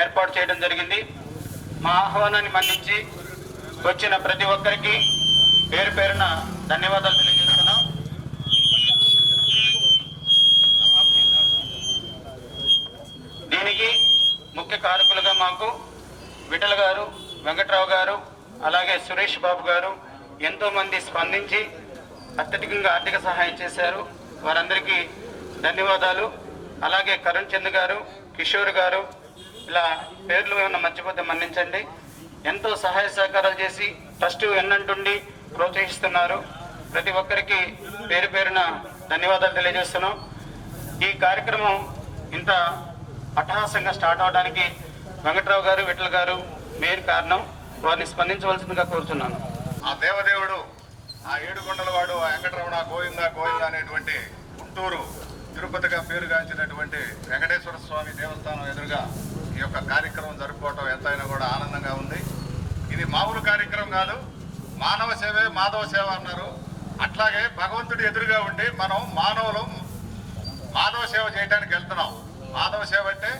ఏర్పాటు చేయడం జరిగింది. మా ఆహ్వానాన్ని మన్నించి వచ్చిన ప్రతి ఒక్కరికి పేరు పేరున ధన్యవాదాలు తెలియజేస్తున్నాం. దీనికి ముఖ్య కారకులుగా మాకు విఠల్ గారు, వెంకట్రావు గారు, అలాగే సురేష్ బాబు గారు ఎంతోమంది స్పందించి అత్యధికంగా ఆర్థిక సహాయం చేశారు. వారందరికీ ధన్యవాదాలు. అలాగే కరుణ్ చంద్ గారు, కిషోర్ గారు, ఇలా పేర్లు ఏమన్నా మర్చిపోతే మన్నించండి. ఎంతో సహాయ సహకారాలు చేసి ట్రస్ట్ ఎన్నంటుండి ప్రోత్సహిస్తున్నారు. ప్రతి ఒక్కరికి పేరు పేరున ధన్యవాదాలు తెలియజేస్తున్నాం. ఈ కార్యక్రమం ఇంత అట్టహాసంగా స్టార్ట్ అవడానికి వెంకట్రావు గారు, విఠల్ గారు మెయిన్ కారణం. వారిని స్పందించవలసిందిగా కోరుతున్నాను. ఆ దేవదేవుడు, ఆ ఏడుకొండల వాడు, ఆ వెంకటరమణ గోవింద గోవింద అనేటువంటి గుంటూరు తిరుపతిగా పేరుగాంచినటువంటి వెంకటేశ్వర స్వామి దేవస్థానం ఎదురుగా ఈ యొక్క కార్యక్రమం జరుపుకోవటం ఎంతైనా కూడా ఆనందంగా ఉంది. ఇది మామూలు కార్యక్రమం కాదు. మానవ సేవే మాధవ సేవ అన్నారు. అట్లాగే భగవంతుడి ఎదురుగా ఉండి మనం మానవులు మాధవ సేవ చేయడానికి వెళ్తున్నాం. మాధవ సేవ అంటే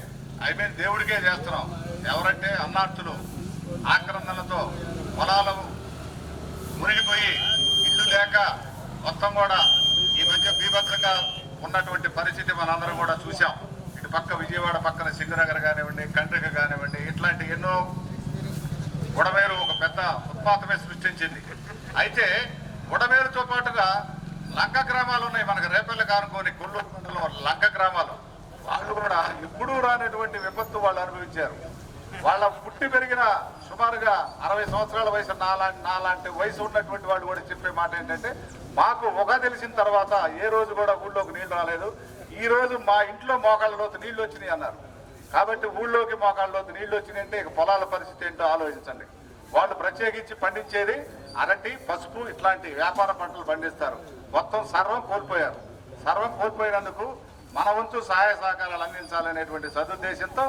దేవుడికే చేస్తున్నాం. ఎవరంటే అన్నార్థులు ఆక్రందనలతో పొలాలు మునిగిపోయి ఇల్లు లేక మొత్తం కూడా ఈ మధ్య బీభత్రంగా ఉన్నటువంటి పరిస్థితి మనందరం కూడా చూసాం. ఇటు పక్క విజయవాడ పక్కన సింగనగర్ కానివ్వండి, కండ్రిక కానివ్వండి, ఇట్లాంటి ఎన్నో బుడమేరు ఒక పెద్ద ఉత్పాతమే సృష్టించింది. అయితే బుడమేరుతో పాటుగా లంక గ్రామాలు ఉన్నాయి. మనకు రేపల్లి కానుకోని కొల్లూరు మండలంలో లంక గ్రామాలు, వాళ్ళు కూడా ఎప్పుడూ రానటువంటి విపత్తు వాళ్ళు అనుభవించారు. వాళ్ళ పుట్టి పెరిగిన సుమారుగా 60 సంవత్సరాల వయసు నాలాంటి వయసు ఉన్నటువంటి వాళ్ళు కూడా చెప్పే మాట ఏంటంటే, మాకు ఒక తెలిసిన తర్వాత ఏ రోజు కూడా ఊళ్ళోకి నీళ్లు రాలేదు. ఈ రోజు మా ఇంట్లో మోకాళ్ళలోతు నీళ్లు వచ్చినాయి అన్నారు. కాబట్టి ఊళ్ళోకి మోకాళ్ళలోతు నీళ్లు వచ్చినాయంటే ఇక పొలాల పరిస్థితి ఏంటో ఆలోచించండి. వాళ్ళు ప్రత్యేకించి పండించేది అరటి, పసుపు ఇట్లాంటి వ్యాపార పంటలు పండిస్తారు. మొత్తం సర్వం కోల్పోయారు. సర్వం కోల్పోయినందుకు మన వంతు సహాయ సహకారాలు అందించాలనేటువంటి సదుద్దేశంతో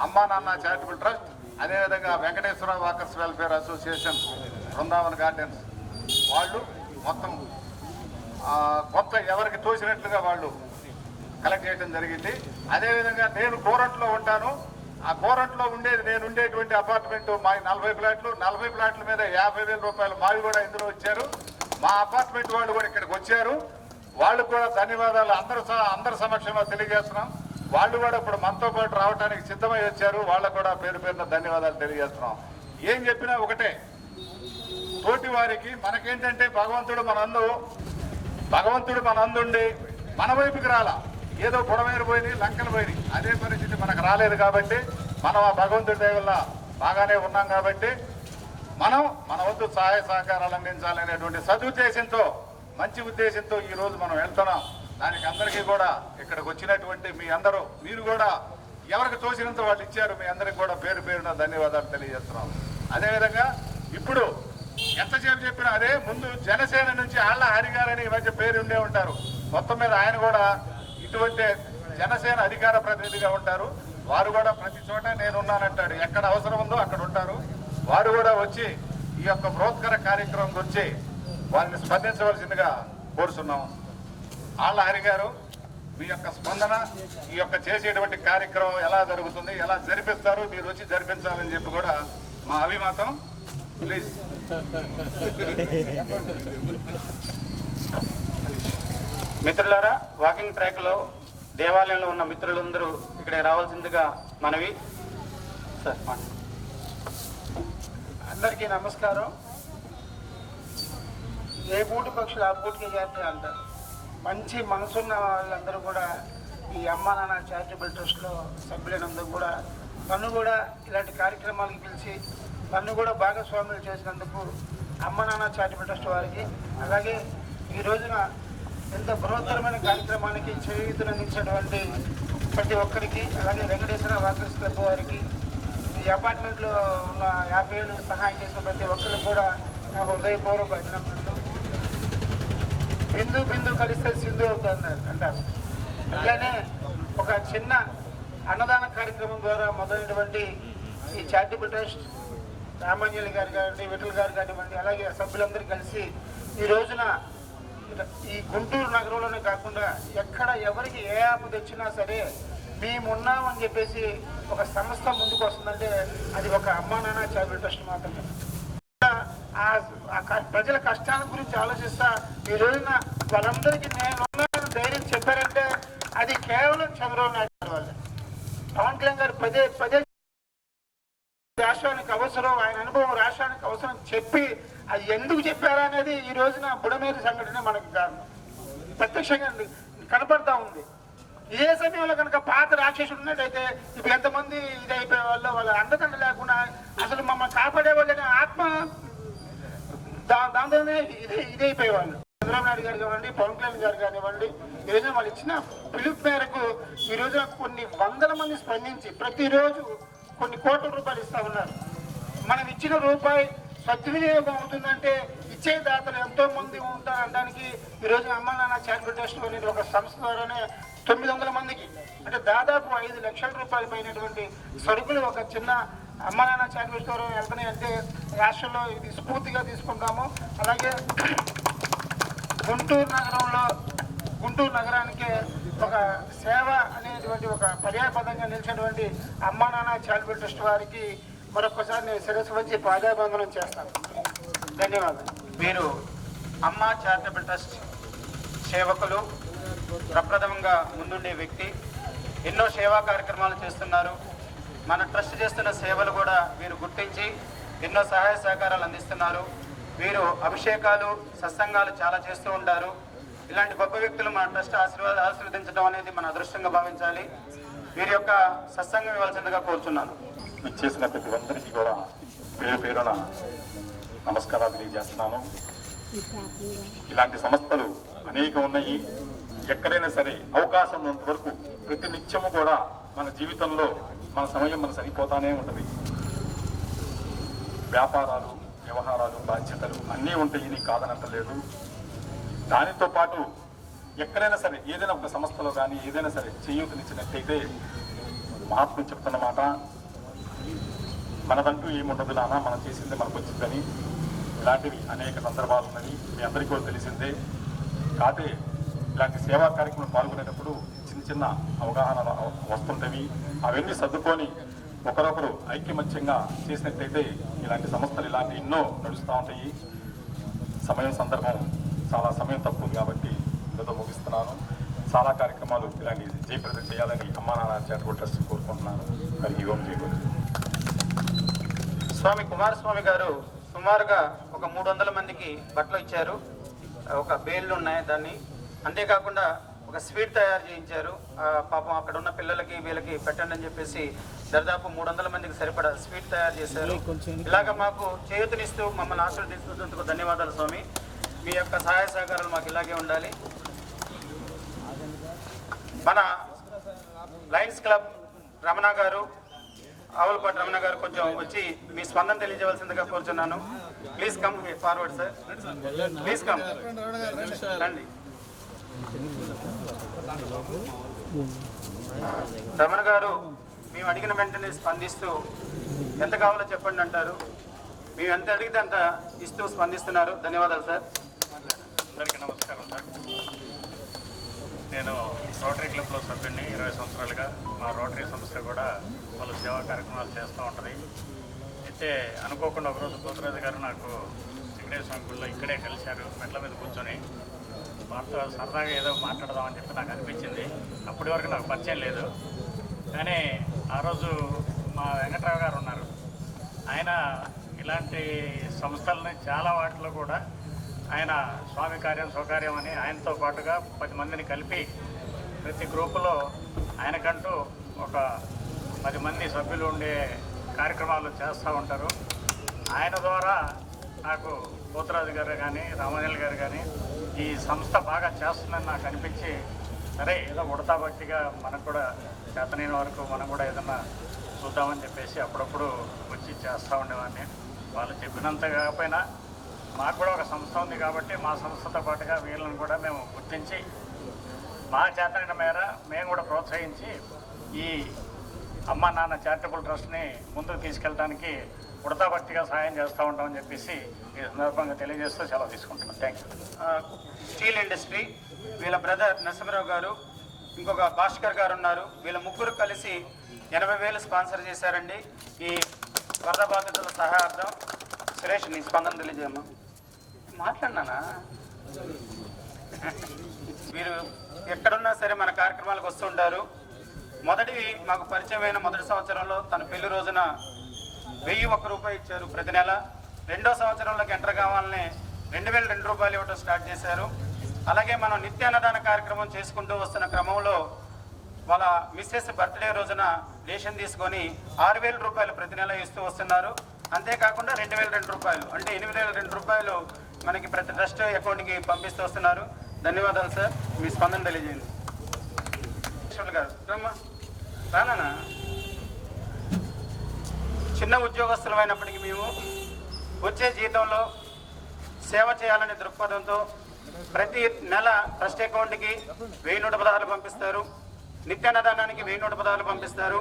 అమ్మా నాన్న చారిటబుల్ ట్రస్ట్, అదేవిధంగా Venkateswara walkers welfare association, Brindavan gardens వాళ్ళు మొత్తం కొంత ఎవరికి తోచినట్లుగా వాళ్ళు కలెక్ట్ చేయడం జరిగింది. అదేవిధంగా నేను కోరంట్లో ఉంటాను. ఆ కోరంట్లో ఉండేది నేను ఉండేటువంటి అపార్ట్మెంట్ మాది 40 ఫ్లాట్లు. 40 ఫ్లాట్ల మీద 50,000 రూపాయలు మావి కూడా ఇందులో వచ్చారు. మా అపార్ట్మెంట్ వాళ్ళు కూడా ఇక్కడికి వచ్చారు. వాళ్ళు కూడా ధన్యవాదాలు అందరి సమక్షంలో తెలియజేస్తున్నాం. వాళ్ళు కూడా ఇప్పుడు మనతో పాటు రావడానికి సిద్ధమై వచ్చారు. వాళ్ళకు కూడా పేరు పేరున ధన్యవాదాలు తెలియజేస్తున్నాం. ఏం చెప్పినా ఒకటే, తోటి వారికి మనకేంటంటే భగవంతుడు మన అందుండి మన వైపుకి రాలా. ఏదో పొడవైరు పోయినాయి, లంకలు పోయినాయి, అదే పరిస్థితి మనకు రాలేదు. కాబట్టి మనం ఆ భగవంతుడి దయ వల్ల బాగానే ఉన్నాం. కాబట్టి మనం మన వద్దు సహాయ సహకారాలు అందించాలనేటువంటి సదుద్దేశంతో, మంచి ఉద్దేశంతో ఈరోజు మనం వెళ్తున్నాం. దానికి అందరికీ కూడా ఇక్కడికి వచ్చినటువంటి మీ అందరూ, మీరు కూడా ఎవరికి తోచినంత వాళ్ళు ఇచ్చారు. మీ అందరికి కూడా పేరు పేరున ధన్యవాదాలు తెలియజేస్తున్నాం. అదేవిధంగా ఇప్పుడు ఎంతసేపు చెప్పినా అదే, ముందు జనసేన నుంచి ఆళ్ల హరిగారని ఈ మధ్య పేరు ఉండే ఉంటారు. మొత్తం మీద ఆయన కూడా ఇటువంటి జనసేన అధికార ప్రతినిధిగా ఉంటారు. వారు కూడా ప్రతి చోట నేనున్నానంటాడు. ఎక్కడ అవసరం ఉందో అక్కడ ఉంటారు. వారు కూడా వచ్చి ఈ యొక్క బృహత్కర కార్యక్రమం గురించి వారిని స్పందించవలసిందిగా కోరుతున్నాం. ఆళ్ల హరి గారు, మీ యొక్క స్పందన, ఈ యొక్క చేసేటువంటి కార్యక్రమం ఎలా జరుగుతుంది, ఎలా జరిపిస్తారు, మీరు వచ్చి జరిపించాలని చెప్పి కూడా మా అభిమతం. ప్లీజ్. మిత్రులారా, వాకింగ్ ట్రాక్ లో దేవాలయంలో ఉన్న మిత్రులందరూ ఇక్కడ రావాల్సిందిగా మనవి. అందరికీ నమస్కారం. ఏ పూటి పక్షులు ఆ పూటికి చేస్తాయి అంటారు. మంచి మనసున్న వాళ్ళందరూ కూడా ఈ అమ్మా నాన్న చారిటబుల్ ట్రస్ట్లో సభ్యులైనందుకు కూడా నన్ను కూడా ఇలాంటి కార్యక్రమాలకు పిలిచి నన్ను కూడా భాగస్వాములు చేసినందుకు అమ్మా నాన్న చారిటబుల్ ట్రస్ట్ వారికి, అలాగే ఈ రోజున ఎంత బృహత్తరమైన కార్యక్రమానికి చేయూతనందించినటువంటి ప్రతి ఒక్కరికి, అలాగే వెంకటేశ్వర వాకర్స్ క్లబ్ వారికి, ఈ అపార్ట్మెంట్లో ఉన్న 50 ఏళ్ళు సహాయం చేసిన ప్రతి ఒక్కరికి కూడా నాకు హృదయపూర్వక అభినందనలు. బిందు బిందు కలిస్తే సింధు అవుతుంది అంటారు. అట్లానే ఒక చిన్న అన్నదాన కార్యక్రమం ద్వారా మొదలైనటువంటి ఈ చారిటబుల్ ట్రస్ట్ రామాంజలి గారు కానివ్వండి, విఠల్ గారు కానివ్వండి, అలాగే సభ్యులందరూ కలిసి ఈ రోజున ఈ గుంటూరు నగరంలోనే కాకుండా ఎక్కడ ఎవరికి ఏ యాప్ తెచ్చినా సరే మేమున్నామని చెప్పేసి ఒక సంస్థ ముందుకు వస్తుందంటే అది ఒక అమ్మా నాన్న చారిటబుల్ ట్రస్ట్ మాత్రమే. ప్రజల కష్టాల గురించి ఆలోచిస్తా ఈ రోజున వాళ్ళందరికీ నేను ధైర్యం చెప్పారంటే అది కేవలం చంద్రబాబు నాయుడు వాళ్ళే. పవన్ కళ్యాణ్ గారు పదే రాష్ట్రానికి అవసరం, ఆయన అనుభవం రాష్ట్రానికి అవసరం చెప్పి అది ఎందుకు చెప్పారా అనేది ఈ రోజున బుడమేరు సంఘటన మనకి కారణం ప్రత్యక్షంగా కనపడతా ఉంది. ఇదే సమయంలో కనుక పాత రాక్షసుడు ఉన్నట్టయితే ఇప్పుడు ఎంతమంది ఇదైపోయే వాళ్ళు, వాళ్ళ అండదండ లేకుండా అసలు మమ్మల్ని కాపాడే వాళ్ళని ఆత్మ దాంతోనే ఇదైపోయేవాళ్ళు. చంద్రబాబు నాయుడు గారు కానివ్వండి, పవన్ కళ్యాణ్ గారు కానివ్వండి, ఈ రోజున వాళ్ళు ఇచ్చిన పిలుపు మేరకు ఈ రోజున కొన్ని వందల మంది స్పందించి ప్రతిరోజు కొన్ని కోట్ల రూపాయలు ఇస్తా ఉన్నారు. మనం ఇచ్చిన రూపాయి సద్వినియోగం అవుతుందంటే ఇచ్చే దాతలు ఎంతో మంది ఉంటారు అనడానికి ఈ రోజున అమ్మా నాన్న చారిటబుల్ ట్రస్ట్ అనేది ఒక సంస్థ ద్వారానే 900 మందికి అంటే దాదాపు 5 లక్షల రూపాయలు పైనటువంటి సరుకులు ఒక చిన్న అమ్మా నాన్న చారిటబుల్ ద్వారా వెళ్తున్నాయి అంటే రాష్ట్రంలో ఇది స్ఫూర్తిగా తీసుకుంటాము. అలాగే గుంటూరు నగరానికి ఒక సేవ అనేటువంటి ఒక పర్యాపదంగా నిలిచినటువంటి అమ్మా నాన్న చారిటబుల్ ట్రస్ట్ వారికి మరొకసారి నేను శిరస్సు వచ్చి పాదాబంధనం చేస్తాను. ధన్యవాదాలు. వీరు అమ్మా చారిటబుల్ ట్రస్ట్ సేవకులు, ప్రప్రథమంగా ముందుండే వ్యక్తి, ఎన్నో సేవా కార్యక్రమాలు చేస్తున్నారు. మన ట్రస్ట్ చేస్తున్న సేవలు కూడా వీరు గుర్తించి ఎన్నో సహాయ సహకారాలు అందిస్తున్నారు. వీరు అభిషేకాలు, సత్సంగాలు చాలా చేస్తూ ఉంటారు. ఇలాంటి గొప్ప వ్యక్తులు మన ట్రస్ట్ ఆశీర్వదించడం అనేది మన అదృష్టంగా భావించాలి. వీరి యొక్క సత్సంగం ఇవ్వాల్సిందిగా కోరుతున్నాను. చేసిన ప్రతి ఒక్కరికి కూడా పేరు పేరున నమస్కారాలు తెలియజేస్తున్నాను. ఇలాంటి సంస్థలు అనేక ఉన్నాయి. ఎక్కడైనా సరే అవకాశం ఉన్నంత వరకు ప్రతి నిత్యము కూడా మన జీవితంలో మన సమయం మన సరిపోతానే ఉంటుంది. వ్యాపారాలు, వ్యవహారాలు, బాధ్యతలు అన్నీ ఉంటాయి, నీకు కాదనంటలేదు. దానితో పాటు ఎక్కడైనా సరే ఏదైనా ఒక సంస్థలో కానీ ఏదైనా సరే చేయూతనిచ్చినట్టయితే మహాత్ములు చెప్తున్నమాట, మనదంటూ ఏముండదు నాన్న, మనం చేసిందే మనకు వచ్చిందని. ఇలాంటివి అనేక సందర్భాలు ఉన్నవి, మీ అందరికీ కూడా తెలిసిందే. కాకపోతే ఇలాంటి సేవా కార్యక్రమం పాల్గొనేటప్పుడు చిన్న చిన్న అవగాహన వస్తుంటవి. అవన్నీ సర్దుకొని ఒకరొకరు ఐక్యమత్యంగా చేసినట్టయితే ఇలాంటి సంస్థలు ఇలాంటి ఎన్నో నడుస్తూ ఉంటాయి. సందర్భం చాలా సమయం తక్కువ కాబట్టి ఇందులో ముగిస్తున్నాను. చాలా కార్యక్రమాలు ఇలాంటి జయప్రదం చేయాలని అమ్మా నాన్న చారిటబుల్ ట్రస్ట్ కోరుకుంటున్నాను. హరి ఓం జయగురు. స్వామి కుమారస్వామి గారు సుమారుగా ఒక 300 మందికి బట్టలు ఇచ్చారు. ఒక బేళ్ళు ఉన్నాయి దాన్ని. అంతేకాకుండా ఒక స్వీట్ తయారు చేయించారు. పాపం అక్కడ ఉన్న పిల్లలకి వీళ్ళకి పెట్టండి అని చెప్పేసి దాదాపు 300 మందికి సరిపడా స్వీట్ తయారు చేశారు. ఇలాగ మాకు చేయూతనిస్తూ మమ్మల్ని ఆశీర్వదిస్తున్నందుకు ధన్యవాదాలు స్వామి. మీ యొక్క సహాయ సహకారాలు మాకు ఇలాగే ఉండాలి. మన లయన్స్ క్లబ్ రమణ గారు, ఆవులపాటి రమణ గారు కొంచెం వచ్చి మీ స్పందన తెలియజేయవలసిందిగా కోరుచున్నాను. Please come forward sir, please come రండి. రమణ గారు మేము అడిగిన వెంటనే స్పందిస్తూ ఎంత కావాలో చెప్పండి అంటారు. మేము ఎంత అడిగితే అంత ఇస్తూ స్పందిస్తున్నారు. ధన్యవాదాలు సార్. అందరికీ నమస్కారం సార్. నేను రోటరీ క్లబ్లో సభ్యుడిని 20 సంవత్సరాలుగా. మా రోటరీ సంస్థ కూడా వాళ్ళు సేవా కార్యక్రమాలు చేస్తూ ఉంటుంది. అయితే అనుకోకుండా ఒకరోజు పోతురాజు గారు నాకు వెంకటేశ్వర గుడిలో ఇక్కడే కలిశారు. మెట్ల మీద కూర్చొని వారితో సరదాగా ఏదో మాట్లాడదామని చెప్పి నాకు అనిపించింది. అప్పటి వరకు నాకు పరిచయం లేదు. కానీ ఆ రోజు మా వెంకటరావు గారు ఉన్నారు. ఆయన ఇలాంటి సంస్థలని చాలా వాటిలో కూడా ఆయన స్వామి కార్యం స్వకార్యం అని ఆయనతో పాటుగా 10 మందిని కలిపి ప్రతి గ్రూపులో ఆయనకంటూ ఒక 10 మంది సభ్యులు ఉండే కార్యక్రమాలు చేస్తూ ఉంటారు. ఆయన ద్వారా నాకు పోతురాజు గారు కానీ రామాంజలి గారు కానీ ఈ సంస్థ బాగా చేస్తుందని నాకు అనిపించి, సరే ఏదో ఉడతా భక్తిగా మనకు కూడా చేతనైన వరకు మనం కూడా ఏదన్నా చూద్దామని చెప్పేసి అప్పుడప్పుడు వచ్చి చేస్తూ ఉండేవాడిని. వాళ్ళు చెప్పినంత కాకపోయినా మాకు కూడా ఒక సంస్థ ఉంది కాబట్టి మా సంస్థతో పాటుగా వీళ్ళని కూడా మేము గుర్తించి మా చేతనైన మేర మేము కూడా ప్రోత్సహించి ఈ అమ్మా నాన్న చారిటబుల్ ట్రస్ట్ని ముందుకు తీసుకెళ్ళడానికి ఉడతాభక్తిగా సహాయం చేస్తూ ఉంటామని చెప్పేసి ఈ సందర్భంగా తెలియజేస్తూ సెలవు తీసుకుంటున్నాం. Thank you. స్టీల్ ఇండస్ట్రీ వీళ్ళ బ్రదర్ నరసింహరావు గారు ఇంకొక భాస్కర్ గారు ఉన్నారు. వీళ్ళ ముగ్గురు కలిసి 80,000 స్పాన్సర్ చేశారండి ఈ వరద బాధితుల సహాయార్థం. సురేష్, నీ స్పందన తెలియజేయమ్మా. మాట్లాడినానా? వీరు ఎక్కడున్నా సరే మన కార్యక్రమాలకు వస్తుంటారు. మొదటివి మాకు పరిచయమైన మొదటి సంవత్సరంలో తన పెళ్లి రోజున 1,001 రూపాయలు ఇచ్చారు ప్రతి నెల. రెండో సంవత్సరంలోకి ఎంటర్ కావాలని 2,002 రూపాయలు ఇవ్వడం స్టార్ట్ చేశారు. అలాగే మనం నిత్య అన్నదాన కార్యక్రమం చేసుకుంటూ వస్తున్న క్రమంలో వాళ్ళ మిస్సెస్ బర్త్డే రోజున డేషన్ తీసుకొని 6,000 రూపాయలు ప్రతి నెల ఇస్తూ వస్తున్నారు. అంతేకాకుండా 2,002 రూపాయలు అంటే 8,002 రూపాయలు మనకి ప్రతి ట్రస్ట్ అకౌంట్కి పంపిస్తూ వస్తున్నారు. ధన్యవాదాలు సార్. మీ స్పందన తెలియజేయండి. గారు రానా? చిన్న ఉద్యోగస్తులు అయినప్పటికీ మేము వచ్చే జీతంలో సేవ చేయాలనే దృక్పథంతో ప్రతి నెల ట్రస్ట్ అకౌంట్కి 1,116 పంపిస్తారు. నిత్యాన్నదానానికి 1,116 పంపిస్తారు.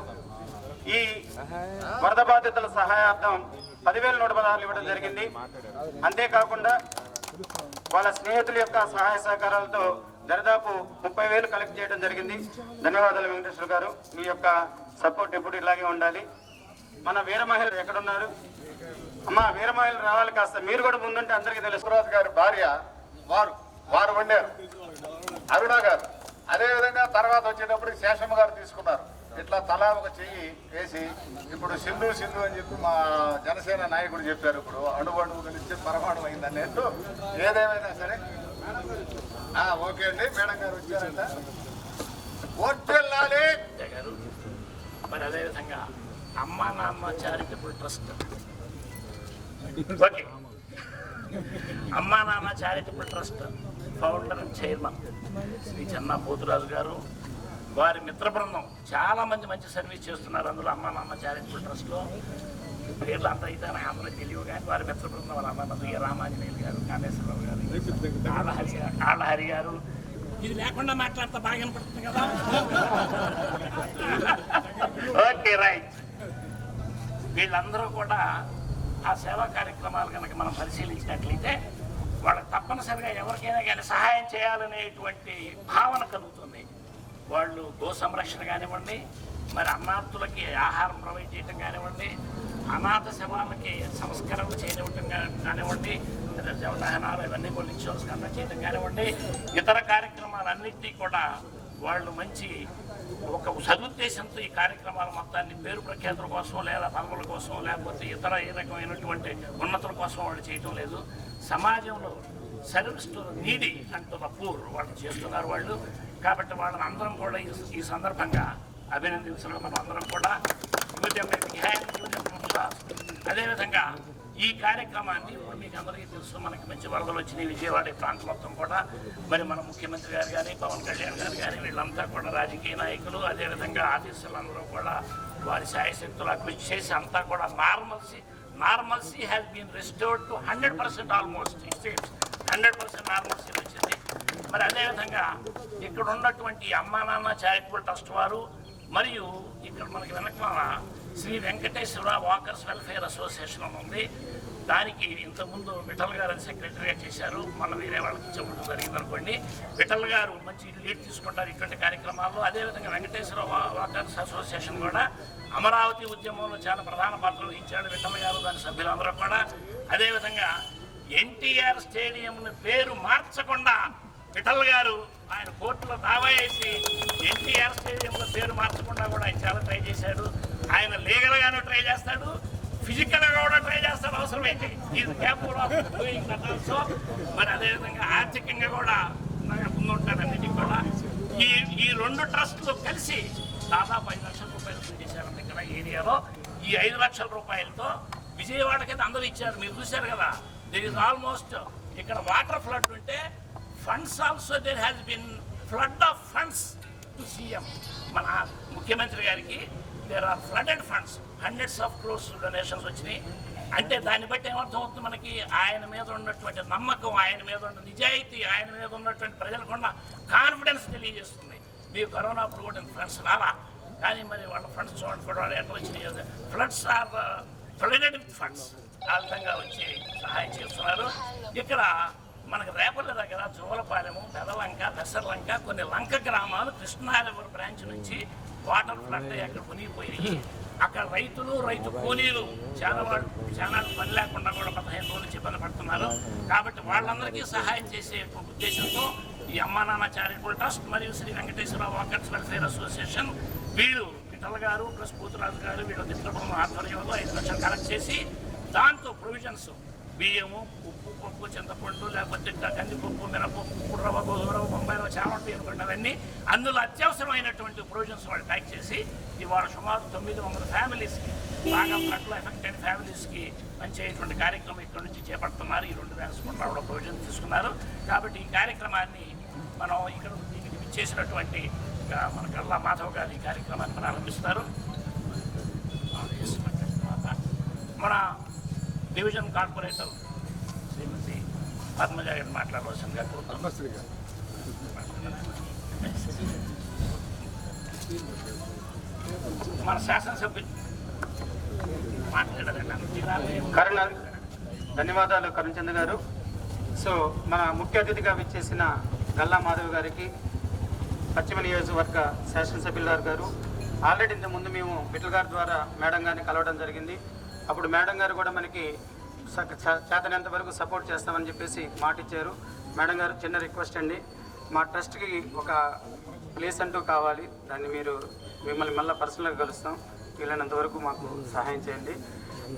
ఈ వరద బాధితుల సహాయార్థం 10,116 ఇవ్వడం జరిగింది. అంతేకాకుండా వాళ్ళ స్నేహితుల యొక్క సహాయ సహకారాలతో దరిదాపు 30,000 కలెక్ట్ చేయడం జరిగింది. ధన్యవాదాలు వెంకటేశ్వర గారు. మీ యొక్క సపోర్ట్ ఎప్పుడు ఇలాగే ఉండాలి. మన వీర మహిళలు ఎక్కడున్నారు? అమ్మా, వీర మహిళలు రావాలి కాస్త. మీరు కూడా ముందుంటే అందరికీ తెలుసు. సురాజ్ గారి భార్య వారు వండారు, అరుణ గారు. అదేవిధంగా తర్వాత వచ్చేటప్పుడు శేషమ్మ గారు తీసుకున్నారు. ఇట్లా తలా ఒక చెయ్యి వేసి ఇప్పుడు సింధు అని చెప్పి మా జనసేన నాయకుడు చెప్పారు. ఇప్పుడు అణువు కలిసి పరమాణు అయింది అన్నట్టు. ఏదేమైనా సరే ఓకే అండి. మేడం గారు వచ్చారంట. ఓట్లెళ్ళాలి. మరి అదేవిధంగా అమ్మా Nanna charitable trust, okay, Amma Nanna charitable trust founder and chairman Shri Chenna Poturaju గారు, వారి మిత్ర బృందం చాలా మంచి సర్వీస్ చేస్తున్నారు. అందులో అమ్మా నాన్న చారిటబుల్ ట్రస్ట్లో పేర్లు అంతా అయితే అందరికీ తెలియవు, కానీ వారి మిత్ర బృందం వాళ్ళ అన్నయ్య రామాంజనేయులు గారు, కామేశ్వరరావు గారు, కాళ్ళహరి గారు. ఇది లేకుండా మాట్లాడితే బాగా వినపడుతుంది కదా. Okay, right. వీళ్ళందరూ కూడా ఆ సేవా కార్యక్రమాలు కనుక మనం పరిశీలించినట్లయితే వాళ్ళకి తప్పనిసరిగా ఎవరికైనా కానీ సహాయం చేయాలనేటువంటి భావన కలుగుతుంది. వాళ్ళు గో సంరక్షణ కానివ్వండి, మరి అన్నార్థులకి ఆహారం ప్రొవైడ్ చేయటం కానివ్వండి, అనాథ శవాలకి సంస్కరణ చేయడం కానివ్వండి, దహనాలు ఇవన్నీ కూడా రిచువల్స్ కండక్ట్ చేయడం కానివ్వండి, ఇతర కార్యక్రమాలన్నింటినీ కూడా వాళ్ళు మంచి ఒక సదుద్దేశంతో ఈ కార్యక్రమాల మొత్తాన్ని పేరు ప్రఖ్యాతుల కోసం లేదా పదవుల కోసం లేకపోతే ఇతర ఏ రకమైనటువంటి ఉన్నతుల కోసం వాళ్ళు చేయటం లేదు. సమాజంలో సర్వీస్ టు నీడీ అంటూ పూర్ వాళ్ళు చేస్తున్నారు వాళ్ళు. కాబట్టి వాళ్ళని అందరం కూడా ఈ సందర్భంగా అభినందించడం మనం అందరం కూడా. అదేవిధంగా ఈ కార్యక్రమాన్ని ఇప్పుడు మీకు అందరికీ తెలుసు, మనకి మంచి వరదలు వచ్చినాయి విజయవాడ ప్రాంతం మొత్తం కూడా. మరి మన ముఖ్యమంత్రి గారు కానీ, పవన్ కళ్యాణ్ గారు కానీ, వీళ్ళంతా కూడా రాజకీయ నాయకులు, అదేవిధంగా ఆఫీసర్లందరూ కూడా వారి శాయశక్తులు కృషి చేసి అంతా కూడా normalcy has been restored to 100% almost. It seems 100% normalcy వచ్చింది. మరి అదేవిధంగా ఇక్కడ ఉన్నటువంటి అమ్మా నాన్న చారిటబుల్ ట్రస్ట్ వారు మరియు ఇక్కడ మనకి వెనకాల Shri Venkateswara walkers welfare association ఉంది. దానికి ఇంతకుముందు విఠల్ గారు సెక్రటరీగా చేశారు. మనం వేరే వాళ్ళకి చెప్పడం జరిగింది అనుకోండి. విఠల్ గారు మంచి లీడ్ తీసుకుంటారు ఇటువంటి కార్యక్రమాల్లో. అదేవిధంగా వెంకటేశ్వర వాకర్స్ అసోసియేషన్ కూడా అమరావతి ఉద్యమంలో చాలా ప్రధాన పాత్ర వహించాడు విఠల్ గారు, దాని సభ్యులందరూ కూడా. అదేవిధంగా ఎన్టీఆర్ స్టేడియంను పేరు మార్చకుండా విఠల్ గారు ఆయన కోర్టులో దావా వేసి ఎన్టీఆర్ స్టేడియంలో పేరు మార్చకుండా కూడా ఆయన చాలా ట్రై చేశాడు. ఆయన లీగల్గానే ట్రై చేస్తాడు, ఫిజికల్గా కూడా ట్రై చేస్తాడు అవసరమైతే. ఇది capable of doing that also. మరి అదేవిధంగా ఆర్థికంగా కూడా ముందుంటాడు అన్నిటికీ కూడా. ఈ రెండు ట్రస్టులు కలిసి దాదాపు 5 లక్షల రూపాయలు చేశారంట ఇక్కడ ఏరియాలో. ఈ 5 లక్షల రూపాయలతో విజయవాడకైతే అందరూ ఇచ్చారు, మీరు చూశారు కదా. దిర్ ఈజ్ ఆల్మోస్ట్ ఇక్కడ వాటర్ ఫ్లడ్ ఉంటే funds also there has been flood of funds to CM. మన ముఖ్యమంత్రి గారికి there are flooded funds, hundreds of crores donations వచ్చినాయి. అంటే దాన్ని బట్టి ఏమర్థం అవుతుంది మనకి, ఆయన మీద ఉన్నటువంటి నమ్మకం, ఆయన మీద ఉన్న నిజాయితీ, ఆయన మీద ఉన్నటువంటి ప్రజలకున్న కాన్ఫిడెన్స్ తెలియజేస్తుంది. మీరు కరోనా అప్పుడు కూడా ఫ్లడ్స్ రాలా, కానీ మరి వాళ్ళ ఫండ్స్ చూడండి కూడా ఎట్లా వచ్చినాయి. Floods are flooded with funds. ఆ విధంగా వచ్చి సహాయం చేస్తున్నారు. ఇక్కడ మనకు రేపల్లి దగ్గర జోలపాలెము, పెదలంక, పెసర్లంక, కొన్ని లంక గ్రామాలు కృష్ణా రివర్ బ్రాంచ్ నుంచి వాటర్ ఫ్లడ్ అక్కడ మునిగిపోయి అక్కడ రైతు కూలీలు చాలా పని లేకుండా కూడా 15 రోజులు నుంచి ఇబ్బంది పడుతున్నారు. కాబట్టి వాళ్ళందరికీ సహాయం చేసే ఉద్దేశంతో ఈ అమ్మా నాన్న చారిటబుల్ ట్రస్ట్ మరియు Shri Venkateswara walkers welfare association వీళ్ళు విఠల్ గారు ప్లస్ పూతురాజు గారు వీళ్ళ మిత్రబృందం ఆధ్వర్యంలో 5 లక్షలు కలెక్ట్ చేసి దాంతో ప్రొవిజన్స్ బియ్యము, ఉప్పు, పప్పు, చింతపండు, లేకపోతే కందిపప్పు, మినపప్పు, కుర్రవ, గోధుమ, బొంబాయిలో చాలా ఉంటాయి అనుకున్నవన్నీ అందులో అత్యవసరమైనటువంటి ప్రొవిజన్స్ వాళ్ళు ప్యాక్ చేసి ఇవాళ సుమారు 900 ఫ్యామిలీస్కి బాగా ఫ్లడ్లో ఎఫెక్ట్ అయిన ఫ్యామిలీస్కి మంచి కార్యక్రమం ఇక్కడ నుంచి చేపడుతున్నారు. ఈ 2 బ్యాంక్స్ కూడా ప్రొవిజన్స్ తీసుకున్నారు. కాబట్టి ఈ కార్యక్రమాన్ని మనం ఇక్కడ చేసినటువంటి మన కల్లా మాధవ్ గారు ఈ కార్యక్రమాన్ని ప్రారంభిస్తారు. మన డివిజన్ కార్పొరేటర్ శ్రీమతి పద్మజ గారు మాట్లాడవలసిందిగా కోరుతున్నాం. మన శాసనసభ్యులు మాట్లాడారు. ధన్యవాదాలు కరుణచంద్ర గారు. సో మన ముఖ్య అతిథిగా విచ్చేసిన గల్లా మాధవ్ గారికి పశ్చిమ నియోజకవర్గ శాసనసభ్యుల గారు ఆల్రెడీ ఇంతకుముందు మేము విఠల్ గారి ద్వారా మేడం గారిని కలవడం జరిగింది. అప్పుడు మేడం గారు కూడా మనకి చేతనంత వరకు సపోర్ట్ చేస్తామని చెప్పేసి మాట ఇచ్చారు. మేడం గారు చిన్న రిక్వెస్ట్ అండి, మా ట్రస్ట్కి ఒక ప్లేస్ అంటూ కావాలి, దాన్ని మిమ్మల్ని మళ్ళీ పర్సనల్గా కలుస్తాం, వీలైనంత వరకు మాకు సహాయం చేయండి.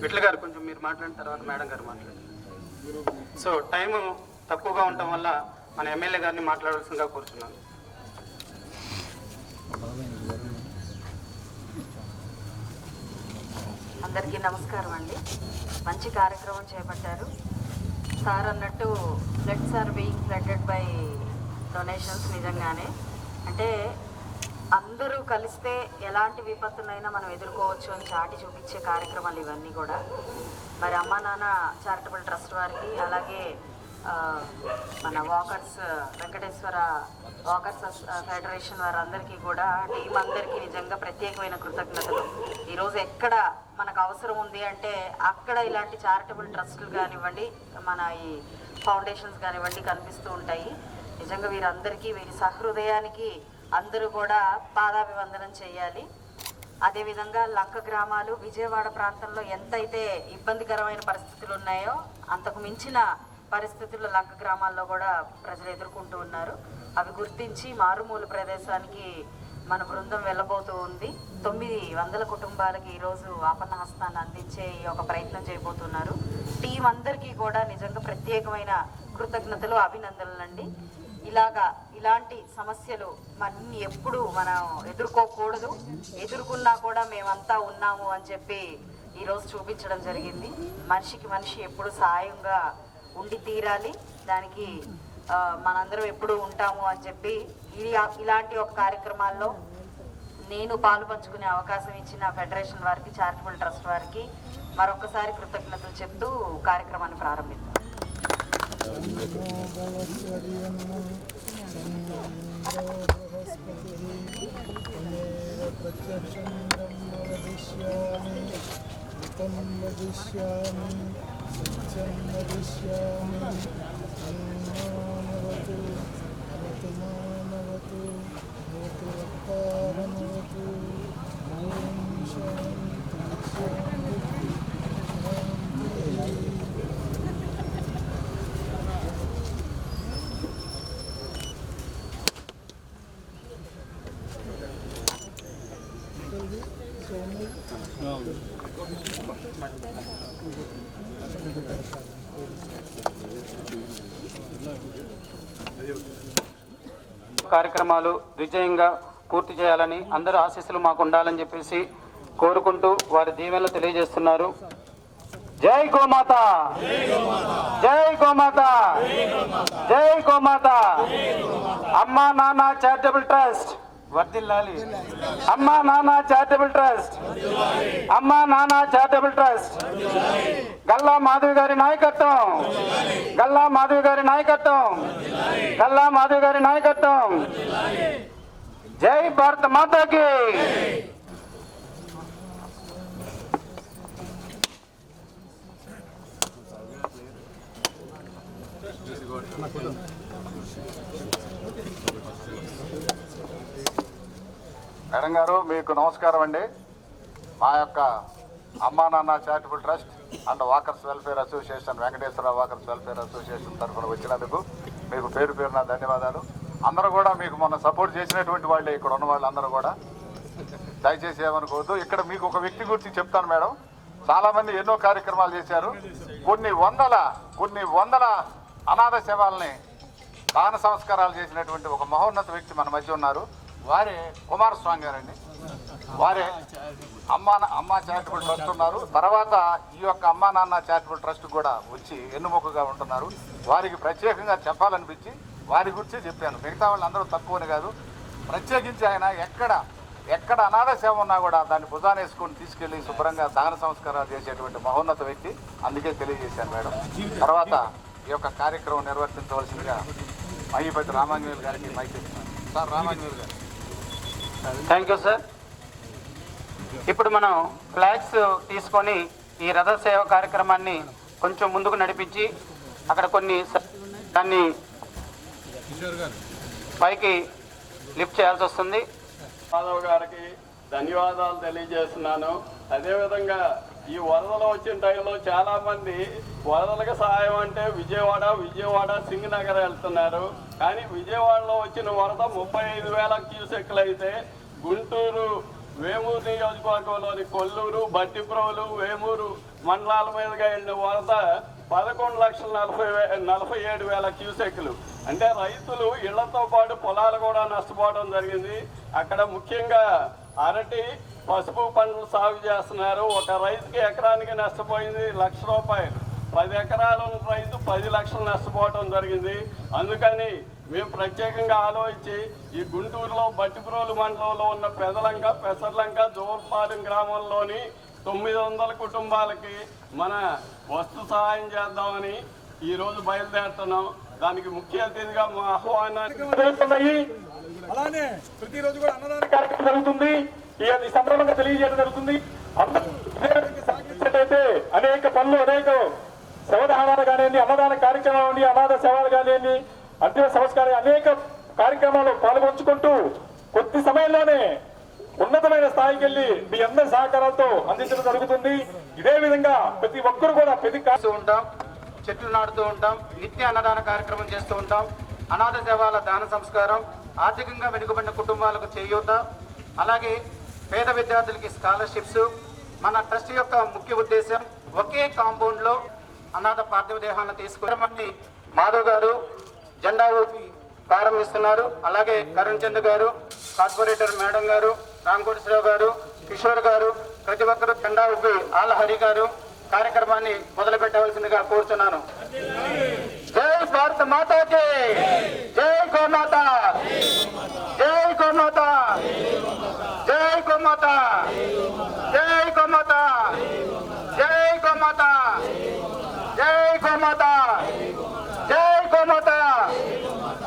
విఠల్ గారు కొంచెం మీరు మాట్లాడిన తర్వాత మేడం గారు మాట్లాడండి. సో టైము తక్కువగా ఉండటం వల్ల మన ఎమ్మెల్యే గారిని మాట్లాడాల్సిందిగా కోరుతున్నాను. అందరికీ నమస్కారం అండి. మంచి కార్యక్రమం చేపట్టారు సార్. అన్నట్టు floods are being flooded by donations. నిజంగానే అంటే అందరూ కలిస్తే ఎలాంటి విపత్తునైనా మనం ఎదుర్కోవచ్చు అని చాటి చూపించే కార్యక్రమాలు ఇవన్నీ కూడా. మరి అమ్మా నాన్న చారిటబుల్ ట్రస్ట్ వారికి, అలాగే మన వాకర్స్ వెంకటేశ్వర వాకర్స్ ఫెడరేషన్ వారందరికీ కూడా, టీం అందరికీ నిజంగా ప్రత్యేకమైన కృతజ్ఞతలు. ఈరోజు ఎక్కడ మనకు అవసరం ఉంది అంటే అక్కడ ఇలాంటి చారిటబుల్ ట్రస్టులు కానివ్వండి, మన ఈ ఫౌండేషన్స్ కానివ్వండి కనిపిస్తూ ఉంటాయి. నిజంగా వీరందరికీ, వీరి సహృదయానికి అందరూ కూడా పాదాభివందనం చేయాలి. అదేవిధంగా లంక గ్రామాలు, విజయవాడ ప్రాంతంలో ఎంతైతే ఇబ్బందికరమైన పరిస్థితులు ఉన్నాయో అంతకు మించిన పరిస్థితుల్లో లంక గ్రామాల్లో కూడా ప్రజలు ఎదుర్కొంటూ ఉన్నారు. అవి గుర్తించి మారుమూల ప్రదేశానికి మన బృందం వెళ్ళబోతూ ఉంది. 900 కుటుంబాలకి ఈరోజు ఆపన్న హస్తాన్ని అందించే ఈ ఒక ప్రయత్నం చేయబోతున్నారు. టీం అందరికీ కూడా నిజంగా ప్రత్యేకమైన కృతజ్ఞతలు, అభినందనలండి. ఇలాంటి సమస్యలు మన ఎప్పుడు మనం ఎదుర్కోకూడదు, ఎదుర్కొన్నా కూడా మేమంతా ఉన్నాము అని చెప్పి ఈరోజు చూపించడం జరిగింది. మనిషికి మనిషి ఎప్పుడు సాయంగా ఉండి తీరాలి, దానికి మనందరం ఎప్పుడు ఉంటాము అని చెప్పి ఇలాంటి ఒక కార్యక్రమాల్లో నేను పాలు పంచుకునే అవకాశం ఇచ్చిన ఫెడరేషన్ వారికి, చారిటబుల్ ట్రస్ట్ వారికి మరొకసారి కృతజ్ఞతలు చెప్తూ కార్యక్రమాన్ని ప్రారంభిద్దాం. కార్యక్రమాలు విజయంగా పూర్తి చేయాలని, అందరూ ఆశీస్సులు మాకు ఉండాలని చెప్పేసి కోరుకుంటూ వారి దీవెనలు తెలియజేస్తున్నారు. జై గోమాత, జై గోమాత, జై గోమాత. అమ్మా నాన్న చారిటబుల్ ట్రస్ట్ వర్ధిల్లాలి. అమ్మా నాన్న చారిటబుల్ ట్రస్ట్, అమ్మా నాన్న చారిటబుల్ ట్రస్ట్. గల్లా మాధవి గారి నాయకత్వం, గల్లా మాధవి గారి నాయకత్వం, గల్లా మాధవి గారి నాయకత్వం. జై భారత మాతాకి. మేడం గారు మీకు నమస్కారం అండి. మా యొక్క అమ్మా Nanna charitable trust and walkers welfare association, Venkateswara walkers welfare association తరఫున వచ్చినందుకు మీకు పేరు పేరున ధన్యవాదాలు. అందరూ కూడా మీకు మొన్న సపోర్ట్ చేసినటువంటి వాళ్ళే, ఇక్కడ ఉన్న వాళ్ళందరూ కూడా దయచేసి ఏమనుకోవద్దు. ఇక్కడ మీకు ఒక వ్యక్తి గురించి చెప్తాను మేడం. చాలామంది ఎన్నో కార్యక్రమాలు చేశారు. కొన్ని వందల అనాథ శవాలని దాన సంస్కారాలు చేసినటువంటి ఒక మహోన్నత వ్యక్తి మన మధ్య ఉన్నారు. వారే కుమారస్వామి గారండి. వారే అమ్మా చారిటబుల్ ట్రస్ట్ ఉన్నారు. తర్వాత ఈ యొక్క అమ్మా నాన్న చారిటబుల్ ట్రస్ట్ కూడా వచ్చి ఎన్నుముకగా ఉంటున్నారు. వారికి ప్రత్యేకంగా చెప్పాలనిపించి వారి గురించి చెప్పాను. మిగతా వాళ్ళు అందరూ తక్కువని కాదు, ప్రత్యేకించి ఆయన ఎక్కడ అనాథ సేవ ఉన్నా కూడా దాన్ని భుజాన వేసుకొని తీసుకెళ్లి శుభ్రంగా దాన సంస్కారాలు చేసేటువంటి మహోన్నత వ్యక్తి. అందుకే తెలియజేశాను మేడం. తర్వాత ఈ యొక్క కార్యక్రమం నిర్వర్తించవలసిందిగా మహిపతి రామాంజనేయులు గారికి మైక్ ఇస్తున్నాను. సార్ రామాంజనేయులు గారు. Thank you sir. ఇప్పుడు మనం ఫ్లాగ్స్ తీసుకొని ఈ రథ సేవ కార్యక్రమాన్ని కొంచెం ముందుకు నడిపించి అక్కడ దాన్ని పైకి లిఫ్ట్ చేయాల్సి వస్తుంది. మాధవ్ గారికి ధన్యవాదాలు తెలియజేస్తున్నాను. అదేవిధంగా ఈ వరదలు వచ్చిన టైంలో చాలామంది వరదలకు సహాయం అంటే విజయవాడ సింగనగర్ వెళ్తున్నారు. కానీ విజయవాడలో వచ్చిన వరద 35,000 క్యూసెక్లు అయితే గుంటూరు వేమూరు నియోజకవర్గంలోని కొల్లూరు, బట్టిప్రోలు, వేమూరు మండలాల మీదుగా వెళ్ళిన వరద 11,47,000 క్యూసెక్లు. అంటే రైతులు ఇళ్లతో పాటు పొలాలు కూడా నష్టపోవడం జరిగింది. అక్కడ ముఖ్యంగా అరటి, పసుపు పంటలు సాగు చేస్తున్నారు. ఒక రైతుకి ఎకరానికి నష్టపోయింది ₹1,00,000. 10 ఎకరాలు ఉన్న రైతు 10 లక్షలు నష్టపోవడం జరిగింది. అందుకని మేము ప్రత్యేకంగా ఆలోచించి ఈ గుంటూరులో బట్టిప్రోలు మండలంలో ఉన్న పెసర్లంక, జోర్పాలెం గ్రామంలోని 900 కుటుంబాలకి మన వస్తు సహాయం చేద్దామని ఈరోజు బయలుదేరుతున్నాం. దానికి ముఖ్య అతిథిగా మా ఆహ్వానాన్ని అలానే ప్రతిరోజు కూడా అన్నదాన కార్యక్రమం జరుగుతుంది. ఈ సందర్భంగా తెలియజేయడం జరుగుతుంది. అయితే అనేక పనులు, అనేక శవదానాలు కానివ్వండి, అన్నదాన కార్యక్రమం, అనాథ సేవలు కానివ్వండి, అంతిమ సంస్కారం, అనేక కార్యక్రమాలు పాల్గొంచుకుంటూ కొద్ది సమయంలోనే ఉన్నతమైన స్థాయికి వెళ్ళి మీ అందరి సహకారాలతో అందించడం జరుగుతుంది. ఇదే విధంగా ప్రతి ఒక్కరు కూడా ఉంటాం, చెట్లు నాటుతూ ఉంటాం, నిత్య అన్నదాన కార్యక్రమం చేస్తూ ఉంటాం. అనాథ సేవల దాన సంస్కారం, ఆర్థికంగా వెనుకబడిన కుటుంబాలకు చేయూత, అలాగే పేద విద్యార్థులకి స్కాలర్షిప్స్. మన ట్రస్ట్ యొక్క ముఖ్య ఉద్దేశం ఒకే కాంపౌండ్లో అనాథ పార్థివ దేహాలను తీసుకుని మాధవ్ గారు జెండా ఊపి ప్రారంభిస్తున్నారు. అలాగే కరుణ్ చంద్ గారు, కార్పొరేటర్ మేడం గారు, రామకోటేశ్వరరావు గారు, కిషోర్ గారు, ప్రతి ఒక్కరు జెండా ఊపి ఆలహరి గారు కార్యక్రమాన్ని మొదలు పెట్టవలసిందిగా కోరుతున్నాను. జై భారత మాతాకి, జై గోమాత, జై గోమాత, జై గోమాత, జై గోమాత, జై గోమాత, జై గోమాత, జై గోమాత,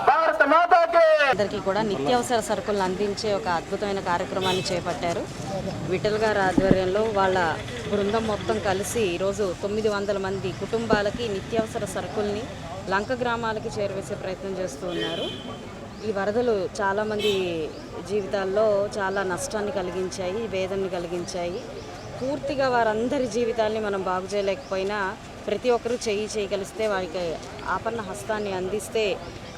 భారత మాతాకి. అందరికీ కూడా నిత్యావసర సరుకులను అందించే ఒక అద్భుతమైన కార్యక్రమాన్ని చేపట్టారు. విఠల్ గారి ఆధ్వర్యంలో వాళ్ళ బృందం మొత్తం కలిసి ఈరోజు 900 మంది కుటుంబాలకి నిత్యావసర సరుకుల్ని లంక గ్రామాలకి చేరవేసే ప్రయత్నం చేస్తూ ఉన్నారు. ఈ వరదలు చాలామంది జీవితాల్లో చాలా నష్టాన్ని కలిగించాయి, వేదనని కలిగించాయి. పూర్తిగా వారందరి జీవితాల్ని మనం బాగు చేయలేకపోయినా ప్రతి ఒక్కరూ చేయగలిస్తే వారికి ఆపన్న హస్తాన్ని అందిస్తే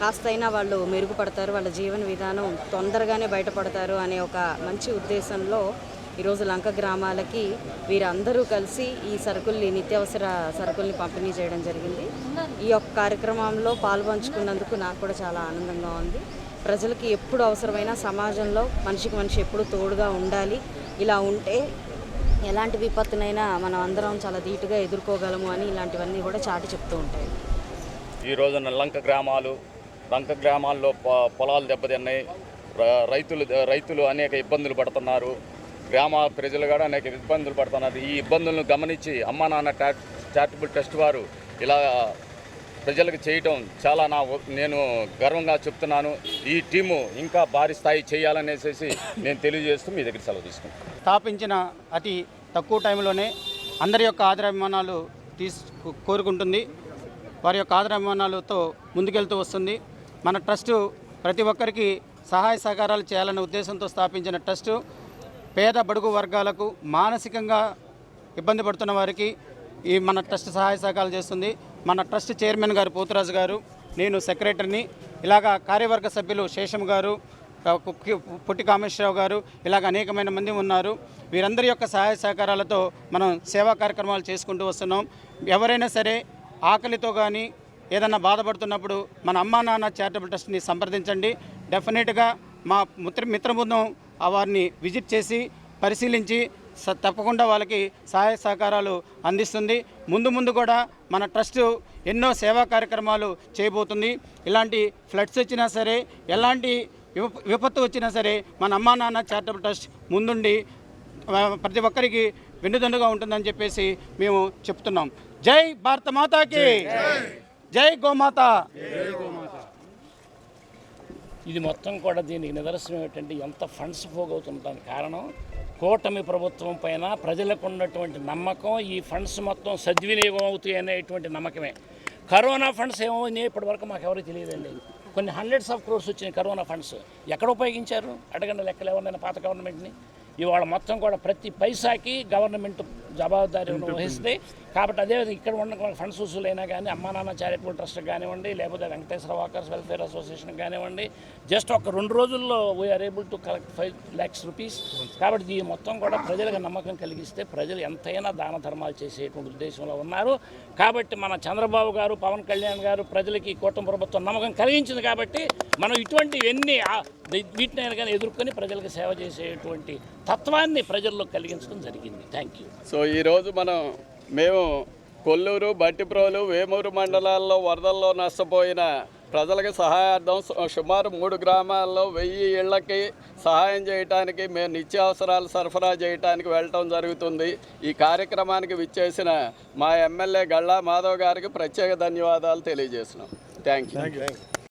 కాస్తైనా వాళ్ళు మెరుగుపడతారు, వాళ్ళ జీవన విధానం తొందరగానే బయటపడతారు అనే ఒక మంచి ఉద్దేశంలో ఈరోజు లంక గ్రామాలకి వీరందరూ కలిసి ఈ నిత్యావసర సరుకుల్ని పంపిణీ చేయడం జరిగింది. ఈ యొక్క కార్యక్రమంలో పాల్పంచుకున్నందుకు నాకు కూడా చాలా ఆనందంగా ఉంది. ప్రజలకి ఎప్పుడు అవసరమైనా సమాజంలో మనిషికి మనిషి ఎప్పుడు తోడుగా ఉండాలి. ఇలా ఉంటే ఎలాంటి విపత్తునైనా మనం అందరం చాలా ధీటుగా ఎదుర్కోగలము అని ఇలాంటివన్నీ కూడా చాటి చెప్తూ ఉంటాయి. ఈ రోజున లంక గ్రామాల్లో పొలాలు దెబ్బతిన్నాయి. రైతులు అనేక ఇబ్బందులు పడుతున్నారు. గ్రామ ప్రజలు కూడా అనేక ఇబ్బందులు పడుతున్నారు. ఈ ఇబ్బందులను గమనించి అమ్మా నాన్న చారిటబుల్ ట్రస్ట్ వారు ఇలా ప్రజలకు చేయటం చాలా నేను గర్వంగా చెప్తున్నాను. ఈ టీము ఇంకా భారీ స్థాయి చేయాలనేసి నేను తెలియజేస్తూ మీ దగ్గర సెలవు తీసుకుంటాను. స్థాపించిన అతి తక్కువ టైంలోనే అందరి యొక్క ఆదరాభిమానాలు కోరుకుంటుంది. వారి యొక్క ఆదరాభిమానాలతో ముందుకెళ్తూ వస్తుంది. మన ట్రస్టు ప్రతి ఒక్కరికి సహాయ సహకారాలు చేయాలనే ఉద్దేశంతో స్థాపించిన ట్రస్టు పేద బడుగు వర్గాలకు మానసికంగా ఇబ్బంది పడుతున్న వారికి ఈ మన ట్రస్ట్ సహాయ సహకారాలు చేస్తుంది. మన ట్రస్ట్ చైర్మన్ గారు పోతురాజు గారు, నేను సెక్రటరీని, ఇలాగా కార్యవర్గ సభ్యులు శేషం గారు, పుట్టి కామేశ్వరరావు గారు, ఇలాగ అనేకమైన మంది ఉన్నారు. వీరందరి యొక్క సహాయ సహకారాలతో మనం సేవా కార్యక్రమాలు చేసుకుంటూ వస్తున్నాం. ఎవరైనా సరే ఆకలితో కానీ ఏదన్నా బాధపడుతున్నప్పుడు మన అమ్మా నాన్న చారిటబుల్ ట్రస్ట్ని సంప్రదించండి. డెఫినెట్గా మా మిత్ర బృందం వారిని విజిట్ చేసి పరిశీలించి తప్పకుండా వాళ్ళకి సహాయ సహకారాలు అందిస్తుంది. ముందు కూడా మన ట్రస్టు ఎన్నో సేవా కార్యక్రమాలు చేయబోతుంది. ఇలాంటి ఫ్లడ్స్ వచ్చినా సరే, ఎలాంటి విపత్తు వచ్చినా సరే మన అమ్మా నాన్న చారిటబుల్ ట్రస్ట్ ముందుండి ప్రతి ఒక్కరికి వెన్నుదన్నుగా ఉంటుందని చెప్పేసి మేము చెప్తున్నాం. జై భారత మాతాకి, జై గోమాత. ఇది మొత్తం కూడా దీనికి నిదర్శనం ఏంటంటే ఎంత ఫండ్స్ పోగవుతుంటానికి కారణం కూటమి ప్రభుత్వం పైన ప్రజలకు ఉన్నటువంటి నమ్మకం. ఈ ఫండ్స్ మొత్తం సద్వినియోగం అవుతాయి అనేటువంటి నమ్మకమే. కరోనా ఫండ్స్ ఏమవుతాయి ఇప్పటివరకు మాకు ఎవరికి తెలియదండి. కొన్ని హండ్రెడ్స్ ఆఫ్ క్రోర్స్ వచ్చినాయి కరోనా ఫండ్స్. ఎక్కడ ఉపయోగించారు అడగండి, లెక్కలు ఎవరైనా పాత గవర్నమెంట్ని. ఇవాళ మొత్తం కూడా ప్రతి పైసాకి గవర్నమెంట్ జవాబుదారీ వహిస్తే. కాబట్టి అదేవిధంగా ఇక్కడ ఉన్న ఫండ్స్ వసూలైనా కానీ అమ్మా నాన్న చారిటబుల్ ట్రస్ట్ కానివ్వండి, లేకపోతే వెంకటేశ్వర వాకర్స్ వెల్ఫేర్ అసోసియేషన్ కానివ్వండి, జస్ట్ ఒక 2 రోజుల్లో we are able to collect 5 lakhs rupees. కాబట్టి దీని మొత్తం కూడా ప్రజలకు నమ్మకం కలిగిస్తే ప్రజలు ఎంతైనా దాన ధర్మాలు చేసేటువంటి ఉద్దేశంలో ఉన్నారు. కాబట్టి మన చంద్రబాబు గారు, పవన్ కళ్యాణ్ గారు ప్రజలకి కూటమి ప్రభుత్వం నమ్మకం కలిగించింది. కాబట్టి మనం ఇటువంటివన్నీ వీటినైనా కానీ ఎదుర్కొని ప్రజలకు సేవ చేసేటువంటి తత్వాన్ని ప్రజల్లో కలిగించడం జరిగింది. Thank you. సో ఈరోజు మేము కొల్లూరు, బట్టిప్రోలు, వేమూరు మండలాల్లో వరదల్లో నష్టపోయిన ప్రజలకు సహాయార్థం సుమారు 3 గ్రామాల్లో 1000 ఇళ్లకి సహాయం చేయడానికి మేము నిత్యావసరాలు సరఫరా చేయడానికి వెళ్ళటం జరుగుతుంది. ఈ కార్యక్రమానికి విచ్చేసిన మా ఎమ్మెల్యే గళ్ళా మాధవ్ గారికి ప్రత్యేక ధన్యవాదాలు తెలియజేస్తున్నాం. Thank you.